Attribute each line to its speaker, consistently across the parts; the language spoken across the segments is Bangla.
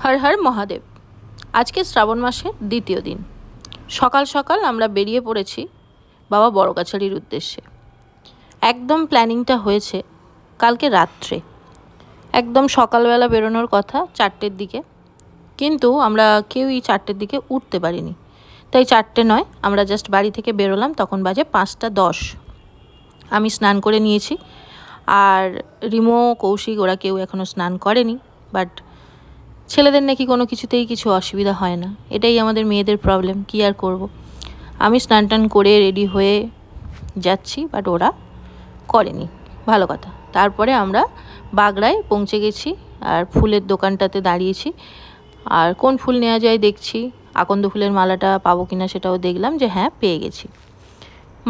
Speaker 1: হর হর মহাদেব। আজকে শ্রাবণ মাসের দ্বিতীয় দিন, সকাল সকাল আমরা বেরিয়ে পড়েছি বাবা বড়গাছালির উদ্দেশ্যে। একদম প্ল্যানিংটা হয়েছে কালকে রাত্রে, একদম সকালবেলা বেরোনোর কথা 4টের দিকে, কিন্তু আমরা কেউই 4টের দিকে উঠতে পারিনি। তাই 4টে নয়, আমরা জাস্ট বাড়ি থেকে বেরোলাম, তখন বাজে 5টা 10। আমি স্নান করে নিয়েছি, আর রিমো, কৌশিক ওরা কেউ এখনও স্নান করেনি। বাট ছেলেদের নাকি কোনো কিছুতেই কিছু অসুবিধা হয় না, এটাই আমাদের মেয়েদের প্রবলেম, কী আর করব। আমি স্নান টান করে রেডি হয়ে যাচ্ছি, বাট ওরা করেনি, ভালো কথা। তারপরে আমরা বাগড়ায় পৌঁছে গেছি, আর ফুলের দোকানটাতে দাঁড়িয়েছি, আর কোন ফুল নেওয়া যায় দেখছি। আকন্দ ফুলের মালাটা পাবো কিনা সেটাও দেখলাম, যে হ্যাঁ পেয়ে গেছি।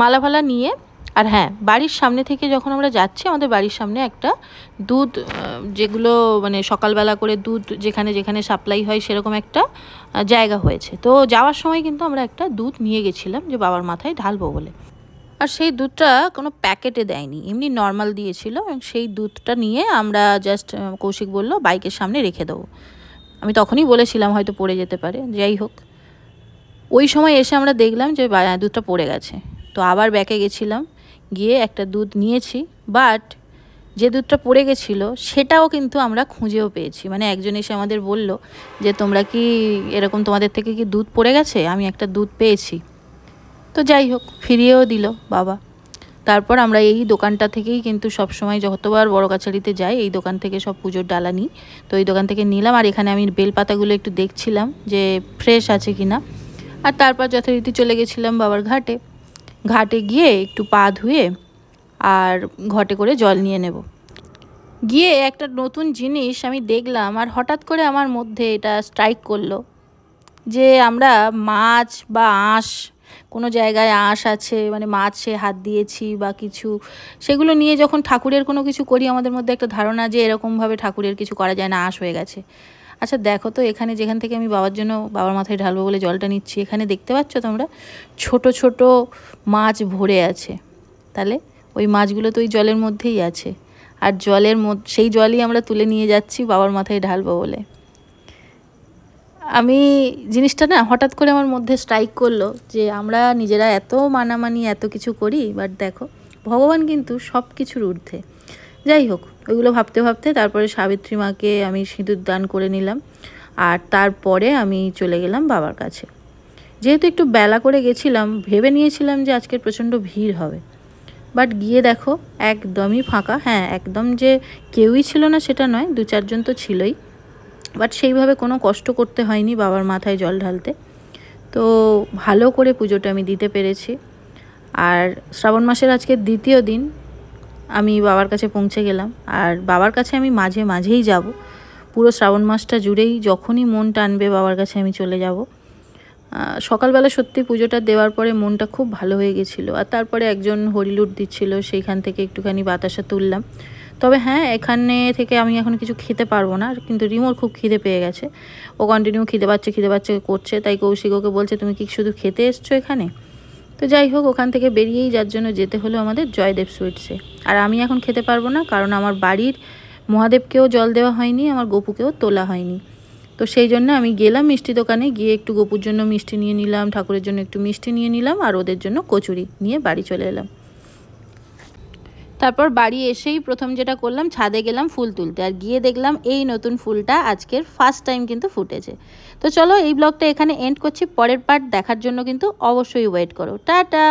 Speaker 1: মালা ফালা নিয়ে, আর হ্যাঁ, বাড়ির সামনে থেকে যখন আমরা যাচ্ছি, আমাদের বাড়ির সামনে একটা দুধ, যেগুলো মানে সকালবেলা করে দুধ যেখানে যেখানে সাপ্লাই হয় সেরকম একটা জায়গা হয়েছে। তো যাওয়ার সময় কিন্তু আমরা একটা দুধ নিয়ে গেছিলাম, যে বাবার মাথায় ঢালবো বলে। আর সেই দুধটা কোনো প্যাকেটে দেয়নি, এমনি নর্মাল দিয়েছিল। এবং সেই দুধটা নিয়ে আমরা জাস্ট, কৌশিক বলল বাইকের সামনে রেখে দেবো। আমি তখনই বলেছিলাম হয়তো পড়ে যেতে পারে, যাই হোক। ওই সময় এসে আমরা দেখলাম যে দুধটা পড়ে গেছে। তো আবার ব্যাকে গেছিলাম, গিয়ে একটা দুধ নিয়েছি। বাট যে দুধটা পড়ে গেছিলো সেটাও কিন্তু আমরা খুঁজেও পেয়েছি। মানে একজন এসে আমাদের বলল যে তোমরা কি এরকম, তোমাদের থেকে কি দুধ পড়ে গেছে, আমি একটা দুধ পেয়েছি। তো যাই হোক, ফিরিয়েও দিল বাবা। তারপর আমরা এই দোকানটা থেকেই কিন্তু সবসময় যতবার বড়গাছালিতে যাই, এই দোকান থেকে সব পুজোর ডালা নিই। তো এই দোকান থেকে নিলাম, আর এখানে আমি বেলপাতাগুলো একটু দেখছিলাম যে ফ্রেশ আছে কিনা। আর তারপর যথারীতি চলে গেছিলাম বাবার ঘাটে। ঘাটে গিয়ে একটু পা ধুয়ে আর ঘটে করে জল নিয়ে নেব। গিয়ে একটা নতুন জিনিস আমি দেখলাম, আর হঠাৎ করে আমার মধ্যে এটা স্ট্রাইক করলো যে আমরা মাছ বা আঁশ, কোনো জায়গায় আঁশ আছে, মানে মাছে হাত দিয়েছি বা কিছু, সেগুলো নিয়ে যখন ঠাকুরের কোনো কিছু করি, আমাদের মধ্যে একটা ধারণা যে এরকমভাবে ঠাকুরের কিছু করা যায় না, আঁশ হয়ে গেছে। আচ্ছা দেখো তো, এখানে যেখান থেকে আমি বাবার জন্য, বাবার মাথায় ঢালবো বলে জলটা নিচ্ছি, এখানে দেখতে পাচ্ছ তোমরা ছোট ছোট মাছ ভরে আছে। তাহলে ওই মাছগুলো তো ওই জলের মধ্যেই আছে, আর জলের মধ্যে সেই জলই আমরা তুলে নিয়ে যাচ্ছি বাবার মাথায় ঢালবো বলে। আমি জিনিসটা না হঠাৎ করে আমার মধ্যে স্ট্রাইক করলো যে আমরা নিজেরা এত মানামানি এত কিছু করি, বাট দেখো ভগবান কিন্তু সব কিছুর ঊর্ধ্বে। যাই হোক, ওইগুলো ভাবতে ভাবতে তারপরে সাবিত্রী মাকে আমি সিঁদুর দান করে নিলাম, আর তারপরে আমি চলে গেলাম বাবার কাছে। যেহেতু একটু বেলা করে গেছিলাম, ভেবে নিয়েছিলাম যে আজকের প্রচণ্ড ভিড় হবে, বাট গিয়ে দেখো একদমই ফাঁকা। হ্যাঁ, একদম যে কেউই ছিল না সেটা নয়, 2-4 জন তো ছিলই, বাট সেইভাবে কোনো কষ্ট করতে হয়নি বাবার মাথায় জল ঢালতে। তো ভালো করে পুজোটা আমি দিতে পেরেছি। আর শ্রাবণ মাসের আজকে দ্বিতীয় দিন আমি বাবার কাছে পৌঁছে গেলাম, আর বাবার কাছে আমি মাঝে মাঝেই যাব, পুরো শ্রাবণ মাসটা জুড়েই যখনই মন টানবে বাবার কাছে আমি চলে যাব। সকালবেলা সত্যি পুজোটা দেওয়ার পরে মনটা খুব ভালো হয়ে গেছিলো। আর তারপরে একজন হরিলুট দিচ্ছিল, সেইখান থেকে একটুখানি বাতাসা তুললাম। তবে হ্যাঁ, এখানে থেকে আমি এখন কিছু খেতে পারবো না, কিন্তু রিমোর খুব খিদে পেয়ে গেছে, ও কন্টিনিউ খিদে পাচ্ছে করছে। তাই কৌশিক ওকে বলছে তুমি কি শুধু খেতে এসছো এখানে? তো যাই হোক, ওখান থেকে বেরিয়েই যার জন্য যেতে হলো আমাদের জয়দেব সুইটসে। আর আমি এখন খেতে পারবো না, কারণ আমার বাড়ির মহাদেবকেও জল দেওয়া হয়নি, আমার গপুকেও তোলা হয়নি। তো সেই জন্য আমি গেলাম মিষ্টি দোকানে, গিয়ে একটু গপুর জন্য মিষ্টি নিয়ে নিলাম, ঠাকুরের জন্য একটু মিষ্টি নিয়ে নিলাম, আর ওদের জন্য কচুরি নিয়ে বাড়ি চলে এলাম। তারপর বাড়ি এসেই প্রথম যেটা করলাম, ছাদে গেলাম ফুল তুলতে, আর গিয়ে দেখলাম এই নতুন ফুলটা আজকের ফার্স্ট টাইম কিন্তু ফুটেছে। তো চলো এই ব্লগটা এখানে এন্ড করছি, পরের পার্ট দেখার জন্য কিন্তু অবশ্যই ওয়েট করো। টাটা।